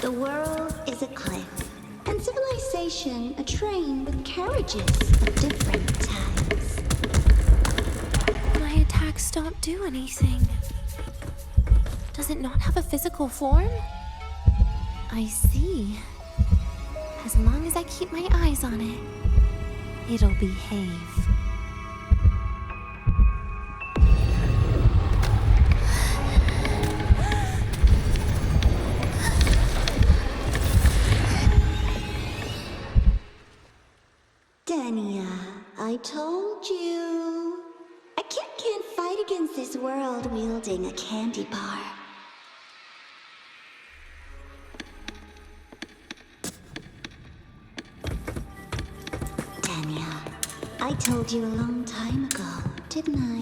The world is a cliff, and civilization a train with carriages of different types. My attacks don't do anything. Does it not have a physical form? I see. As long as I keep my eyes on it, it'll behave. Denia, I told you. A kid can't fight against this world wielding a candy bar. Denia, I told you a long time ago, didn't I?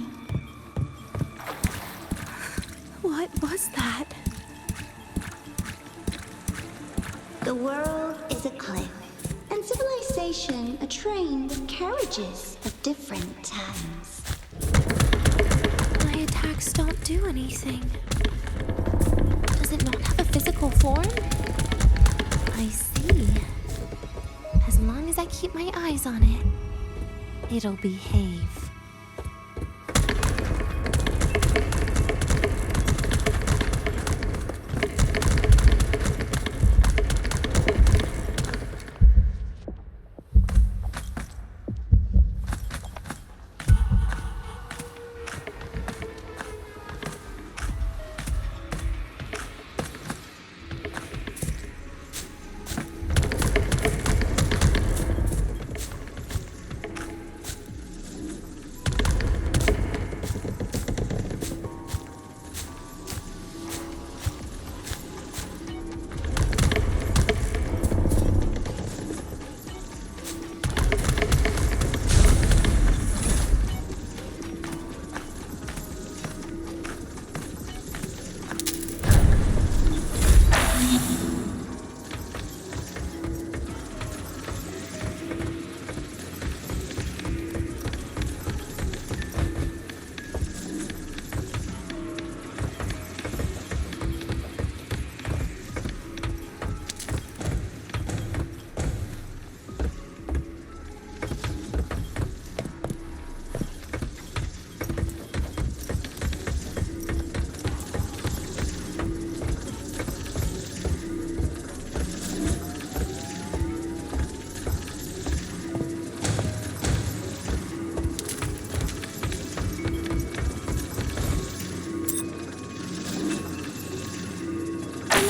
What was that? The world is a cliff, and civilization a train with carriages of different times. My attacks don't do anything. Does it not have a physical form? I see. As long as I keep my eyes on it, it'll behave.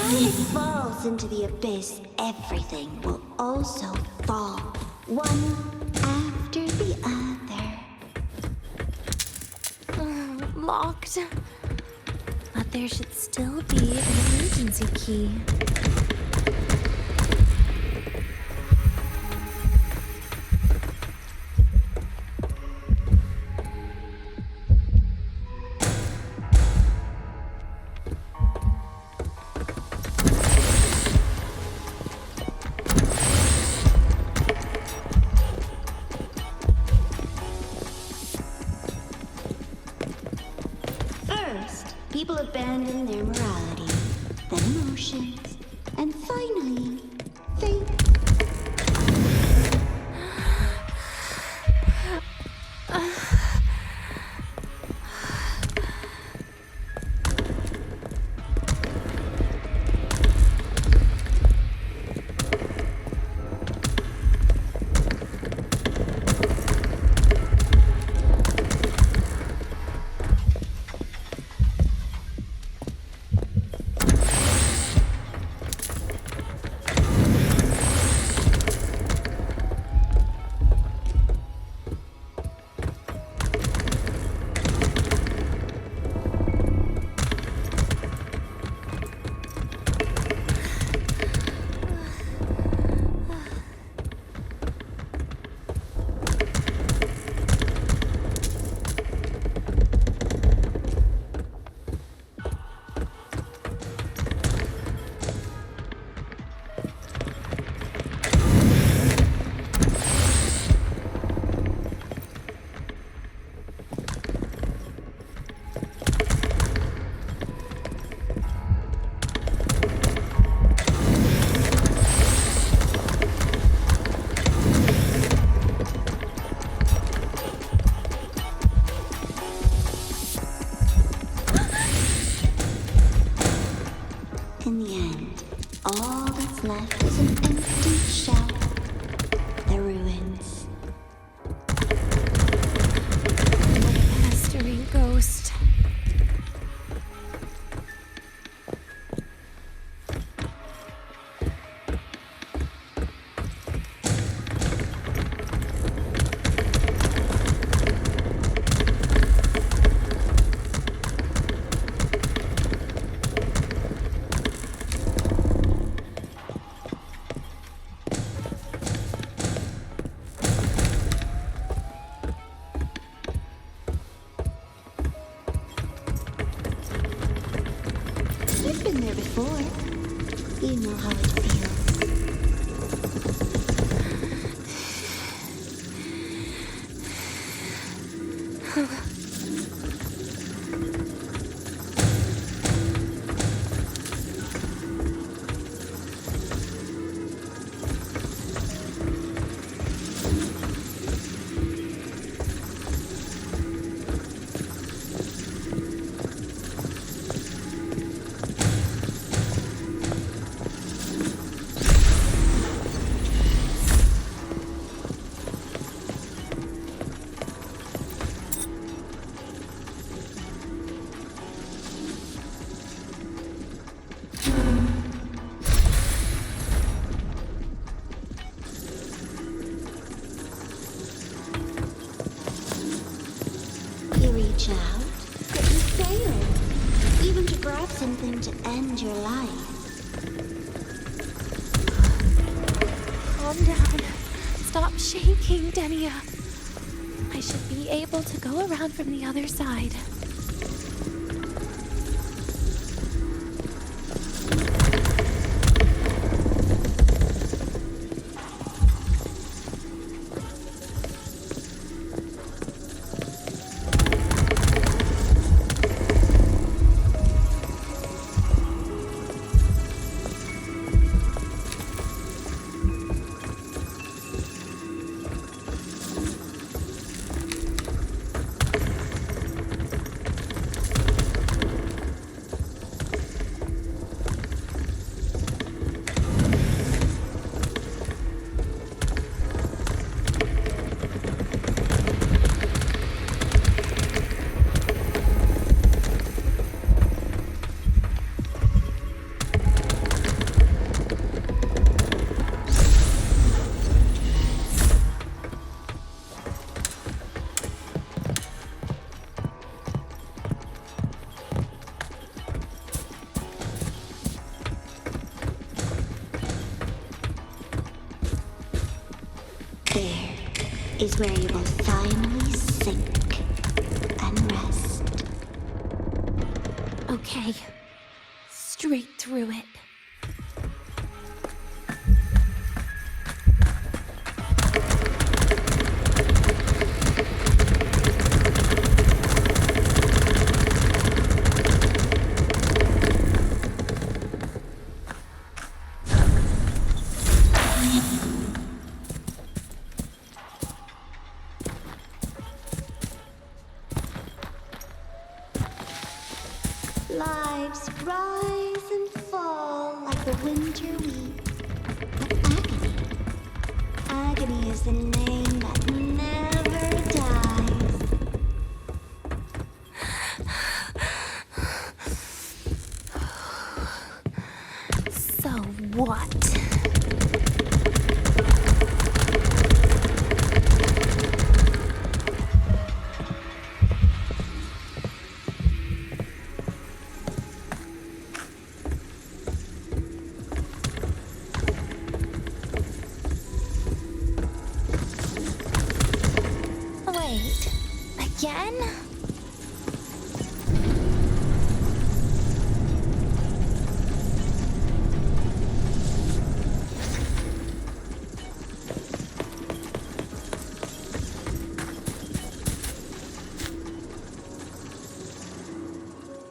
When it falls into the abyss, everything will also fall, one after the other. Locked. But there should still be an emergency key. People abandon their morality, then emotions, and finally, faith. In the end, all that's left is an empty shell. The ruins. Another pestering ghost. You've been there before. You know how it feels. You reach out, but you fail. Even to grab something to end your life. Calm down. Stop shaking, Denia. I should be able to go around from the other side. There is where you will finally sink and rest. Okay. Straight through it. Lives rise and fall like the winter wheat. But agony, agony is the name that never dies. So what? Wait, again?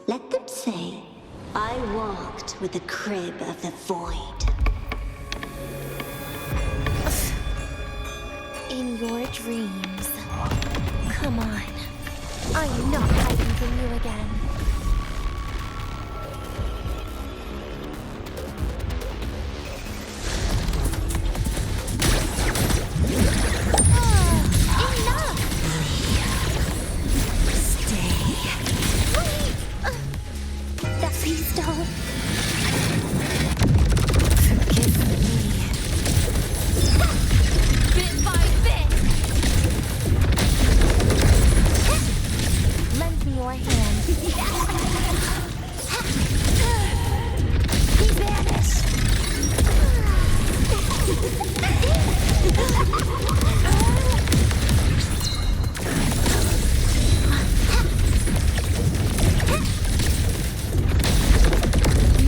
Let them say, I walked with the crib of the void. In your dreams. Come on. I am not hiding from you again. Please don't. Forgive me. Bit by bit. Lend me your hand. He vanished.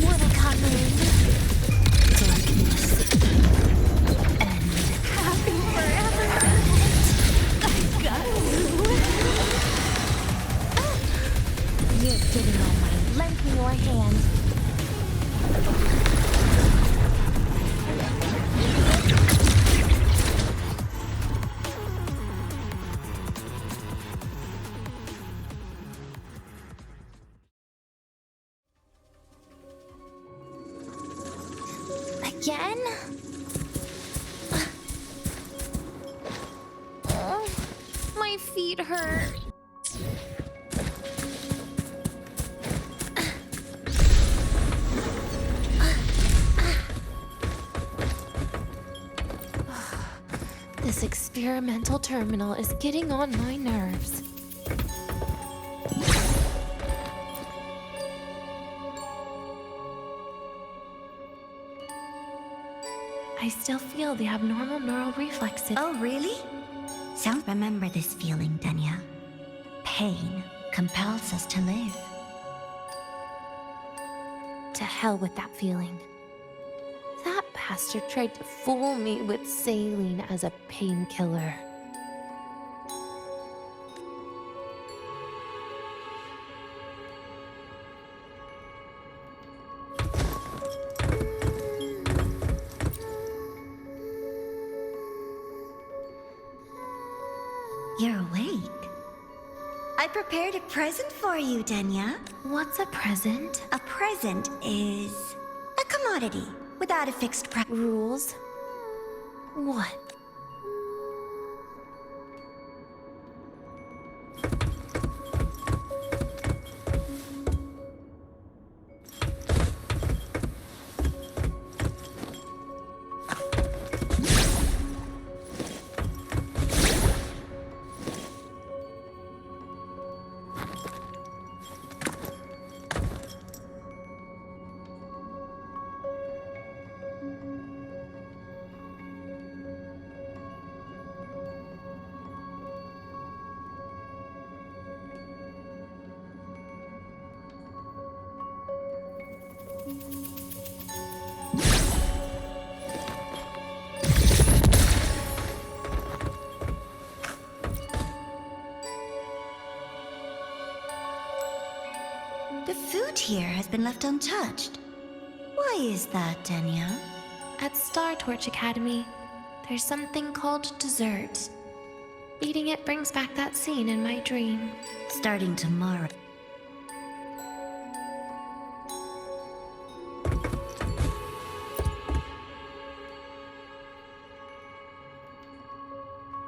Wanna come in? Darkness. And happy forever. I got you. You're getting all mine. Lend me your hand. Again? Oh, my feet hurt. This experimental terminal is getting on my nerves. I still feel the abnormal neural reflexes. Oh, really? Remember this feeling, Denia. Pain compels us to live. To hell with that feeling. That bastard tried to fool me with saline as a painkiller. You're awake. I prepared a present for you, Denia. What's a present? A present is a commodity without a fixed price. Rules? What? The food here has been left untouched. Why is that, Denia? At Star Torch Academy, there's something called dessert. Eating it brings back that scene in my dream. Starting tomorrow.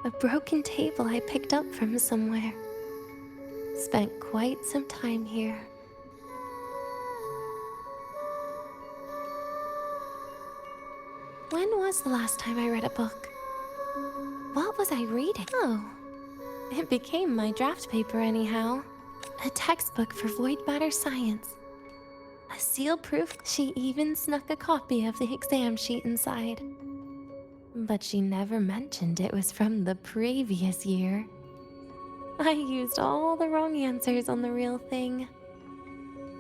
A broken table I picked up from somewhere. Spent quite some time here. When was the last time I read a book? What was I reading? Oh, it became my draft paper anyhow. A textbook for void matter science. A seal-proof. She even snuck a copy of the exam sheet inside. But she never mentioned it was from the previous year. I used all the wrong answers on the real thing.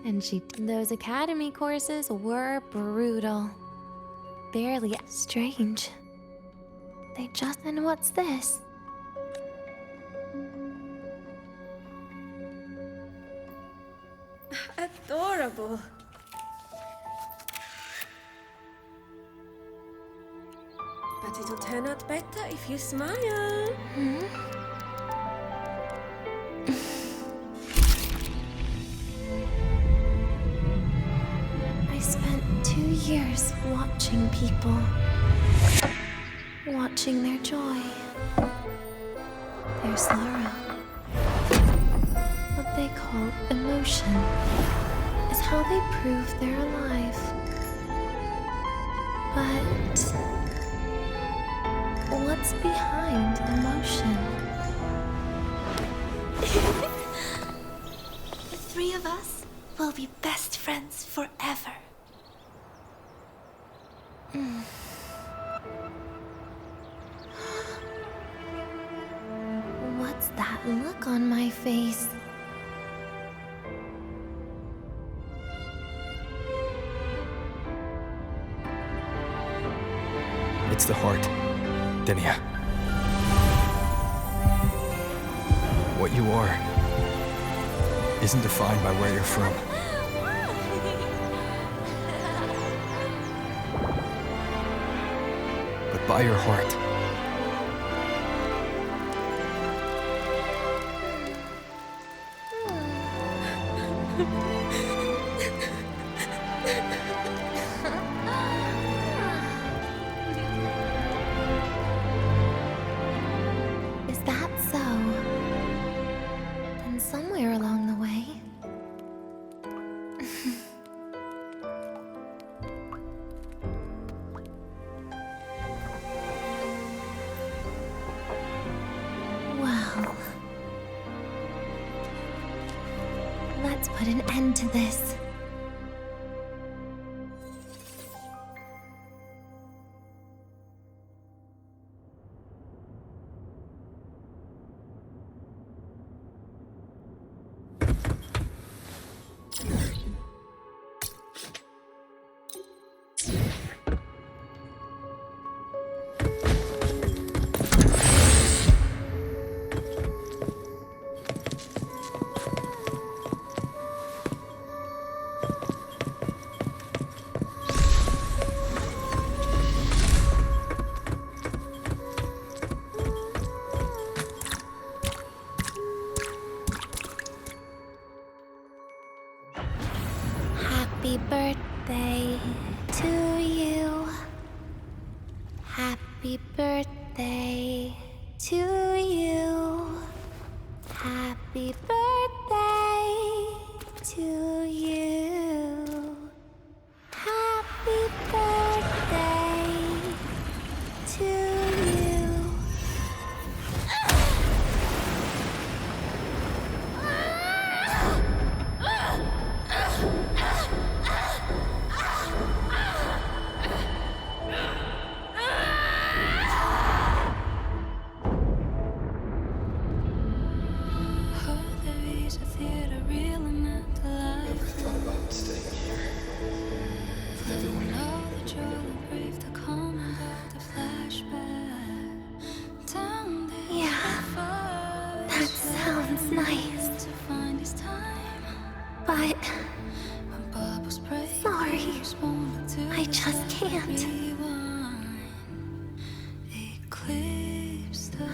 And those academy courses were brutal. Barely strange. And what's this? Adorable. But it'll turn out better if you smile. I spent 2 years watching people. Watching their joy. Their sorrow. What they call emotion is how they prove they're alive. But what's behind emotion? The three of us will be best friends forever. What's that look on my face? It's the heart, Denia. What you are isn't defined by where you're from. But by your heart. Is that so? Then somewhere along the way... Well... Let's put an end to this. Happy birthday to you. Happy birthday to you. Happy birthday to you. Happy birthday to you. That sounds nice. But... sorry. I just can't.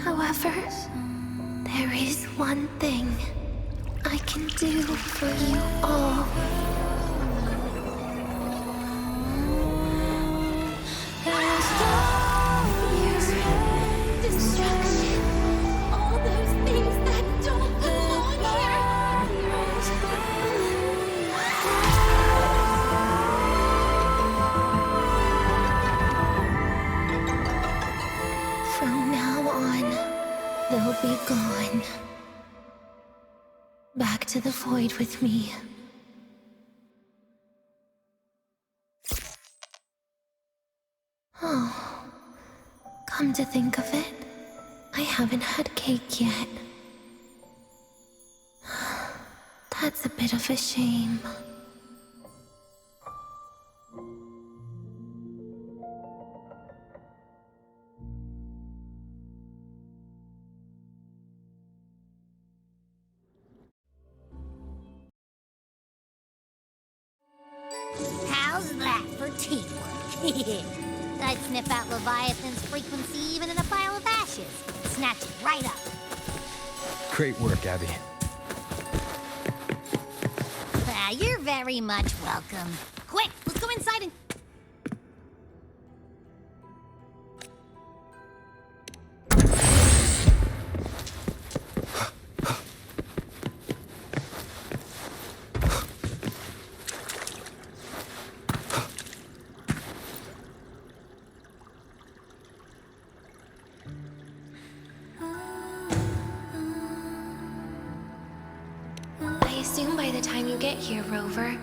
However, there is one thing I can do for you all. Destruction. All those things that don't belong here. From now on, they'll be gone. Back to the void with me. Oh, come to think of it, I haven't had cake yet. That's a bit of a shame. How's that for teamwork? I'd sniff out Leviathan's frequency even in a pile of ashes. Snatch it right up. Great work, Abby. You're very much welcome. Quick, let's go inside and... get here, Rover,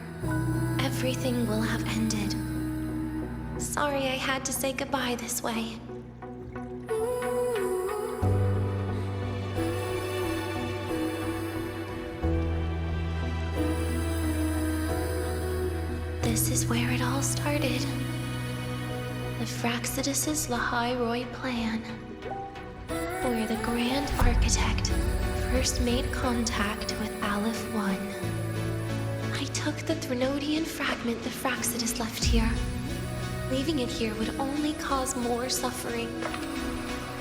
everything will have ended. Sorry I had to say goodbye this way. This is where it all started. The Fraxidus' Lahai plan, where the Grand Architect first made contact with Aleph 1. I took the Threnodian fragment the Fraxidus left here. Leaving it here would only cause more suffering.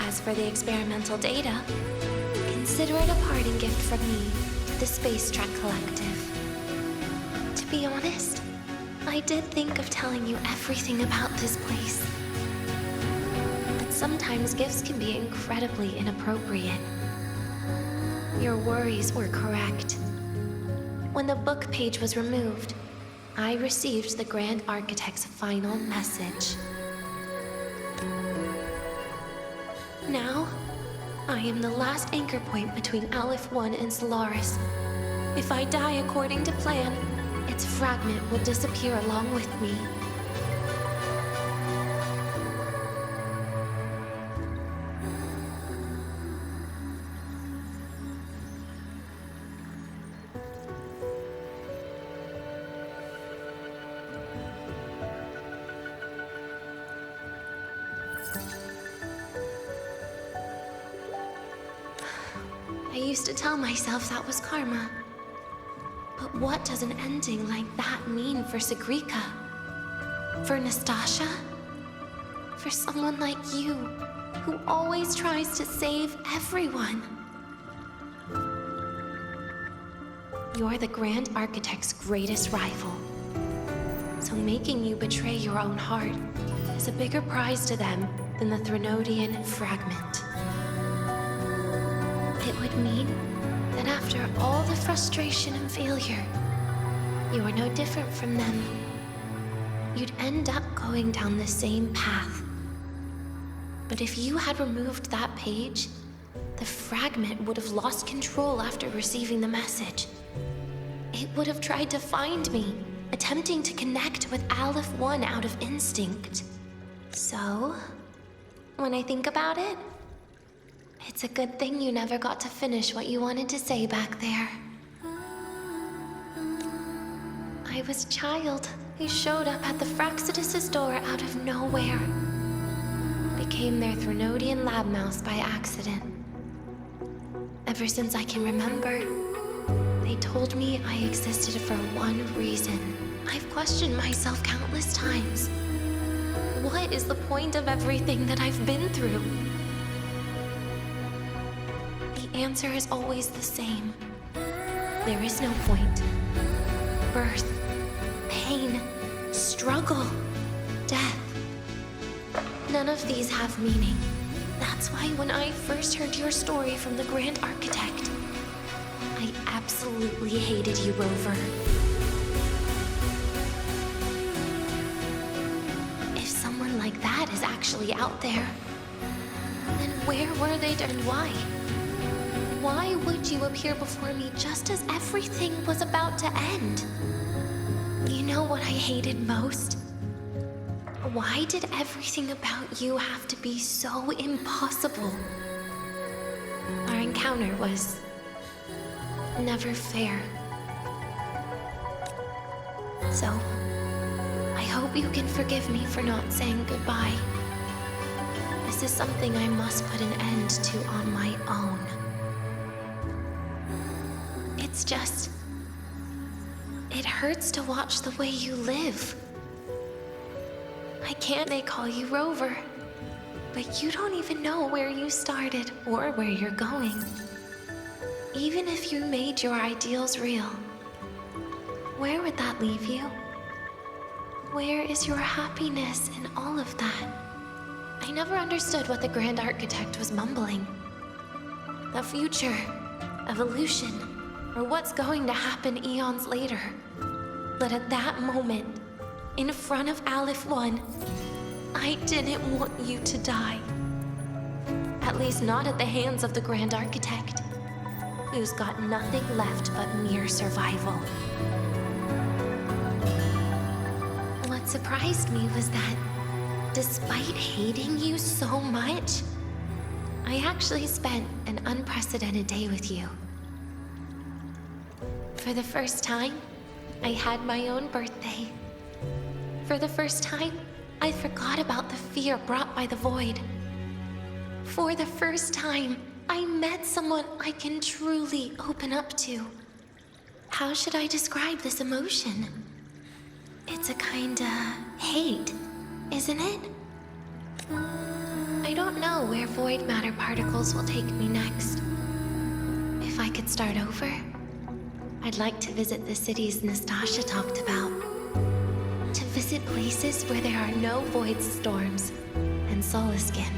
As for the experimental data, consider it a parting gift from me to the Space Trek Collective. To be honest, I did think of telling you everything about this place. But sometimes gifts can be incredibly inappropriate. Your worries were correct. When the book page was removed, I received the Grand Architect's final message. Now, I am the last anchor point between Aleph 1 and Solaris. If I die according to plan, its fragment will disappear along with me. I used to tell myself that was karma. But what does an ending like that mean for Sigrika? For Nastasha? For someone like you, who always tries to save everyone? You're the Grand Architect's greatest rival. So making you betray your own heart is a bigger prize to them than the Threnodian fragment. It would mean that after all the frustration and failure, you are no different from them. You'd end up going down the same path. But if you had removed that page, the fragment would have lost control after receiving the message. It would have tried to find me, attempting to connect with Aleph 1 out of instinct. So, when I think about it, it's a good thing you never got to finish what you wanted to say back there. I was a child who showed up at the Fraxidus' door out of nowhere. Became their Threnodian lab mouse by accident. Ever since I can remember, they told me I existed for one reason. I've questioned myself countless times. What is the point of everything that I've been through? The answer is always the same. There is no point. Birth, pain, struggle, death. None of these have meaning. That's why when I first heard your story from the Grand Architect, I absolutely hated you, Rover. If someone like that is actually out there, then where were they and why? Why would you appear before me just as everything was about to end? You know what I hated most? Why did everything about you have to be so impossible? Our encounter was never fair. So, I hope you can forgive me for not saying goodbye. This is something I must put an end to on my own. It's just, it hurts to watch the way you live. I can't they call you Rover, but you don't even know where you started or where you're going. Even if you made your ideals real, where would that leave you? Where is your happiness in all of that? I never understood what the Grand Architect was mumbling. The future, evolution, or what's going to happen eons later. But at that moment, in front of Aleph 1, I didn't want you to die. At least not at the hands of the Grand Architect, who's got nothing left but mere survival. surprised me was that, despite hating you so much, I actually spent an unprecedented day with you. For the first time, I had my own birthday. For the first time, I forgot about the fear brought by the void. For the first time, I met someone I can truly open up to. How should I describe this emotion? It's a kinda hate, isn't it? I don't know where void matter particles will take me next. If I could start over, I'd like to visit the cities Nastasha talked about. To visit places where there are no void storms and Solaskin.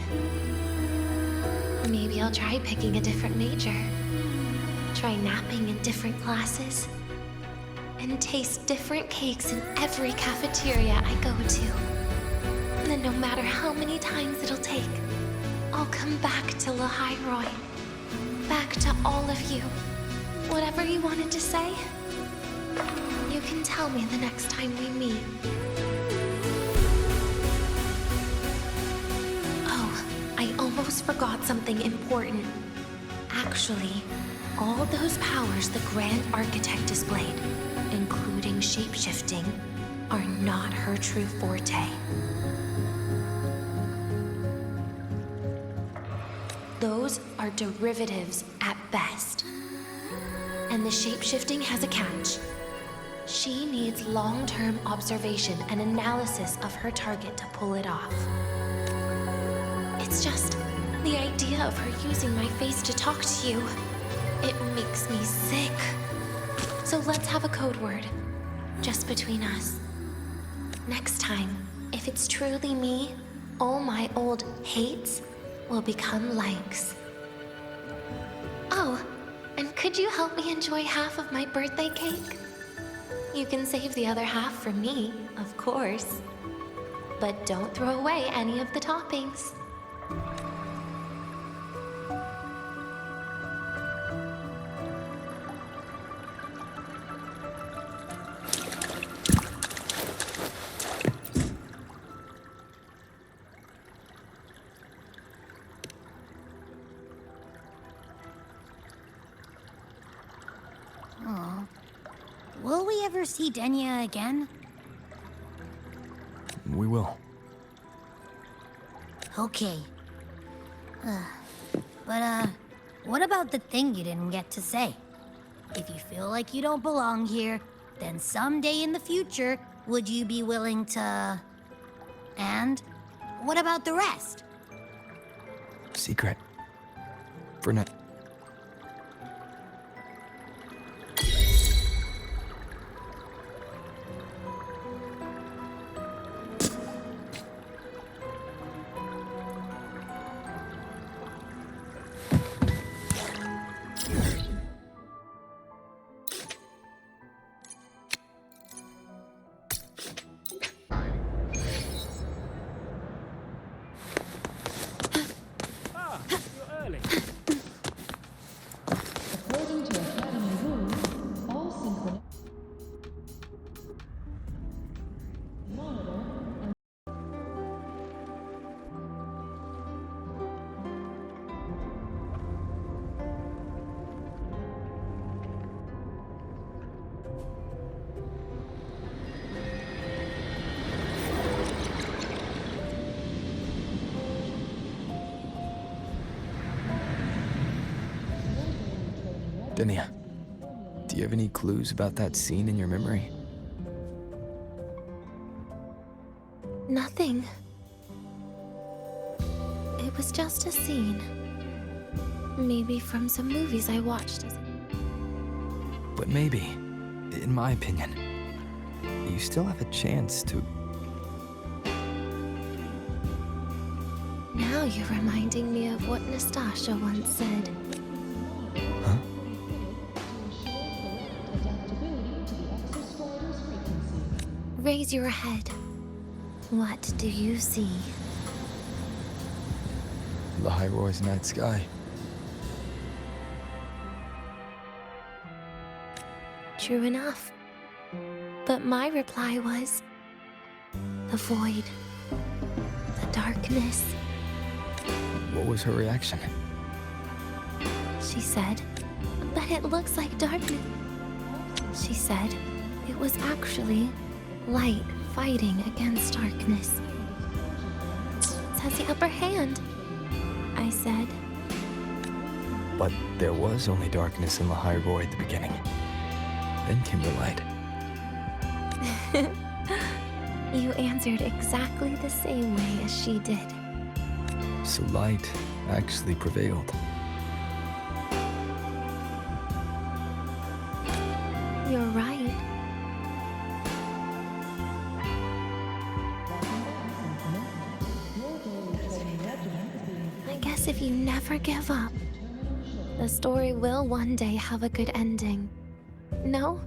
Maybe I'll try picking a different major. Try napping in different classes. And taste different cakes in every cafeteria I go to. And then no matter how many times it'll take, I'll come back to Lahairoi. Back to all of you. Whatever you wanted to say, you can tell me the next time we meet. Oh, I almost forgot something important. Actually, all those powers the Grand Architect displayed, including shape-shifting, are not her true forte. Those are derivatives at best. And the shape-shifting has a catch. She needs long-term observation and analysis of her target to pull it off. It's just the idea of her using my face to talk to you. It makes me sick. So let's have a code word, just between us. Next time, if it's truly me, all my old hates will become likes. Oh, and could you help me enjoy half of my birthday cake? You can save the other half for me, of course. But don't throw away any of the toppings. Will we ever see Denia again? We will. Okay. But what about the thing you didn't get to say? If you feel like you don't belong here, then someday in the future, would you be willing to... And what about the rest? Secret. For now. Denia, do you have any clues about that scene in your memory? Nothing. It was just a scene. Maybe from some movies I watched as a... But maybe, in my opinion, you still have a chance to... Now you're reminding me of what Nastasha once said. Huh? Raise your head. What do you see? Lahairoi's night sky. True enough. But my reply was, The void. The darkness. What was her reaction? She said, "But it looks like darkness." She said it was actually light fighting against darkness. It has the upper hand, I said. But there was only darkness in the Hyrule at the beginning. Then came the light. You answered exactly the same way as she did. So light actually prevailed. You're right. I guess if you never give up, the story will one day have a good ending. No?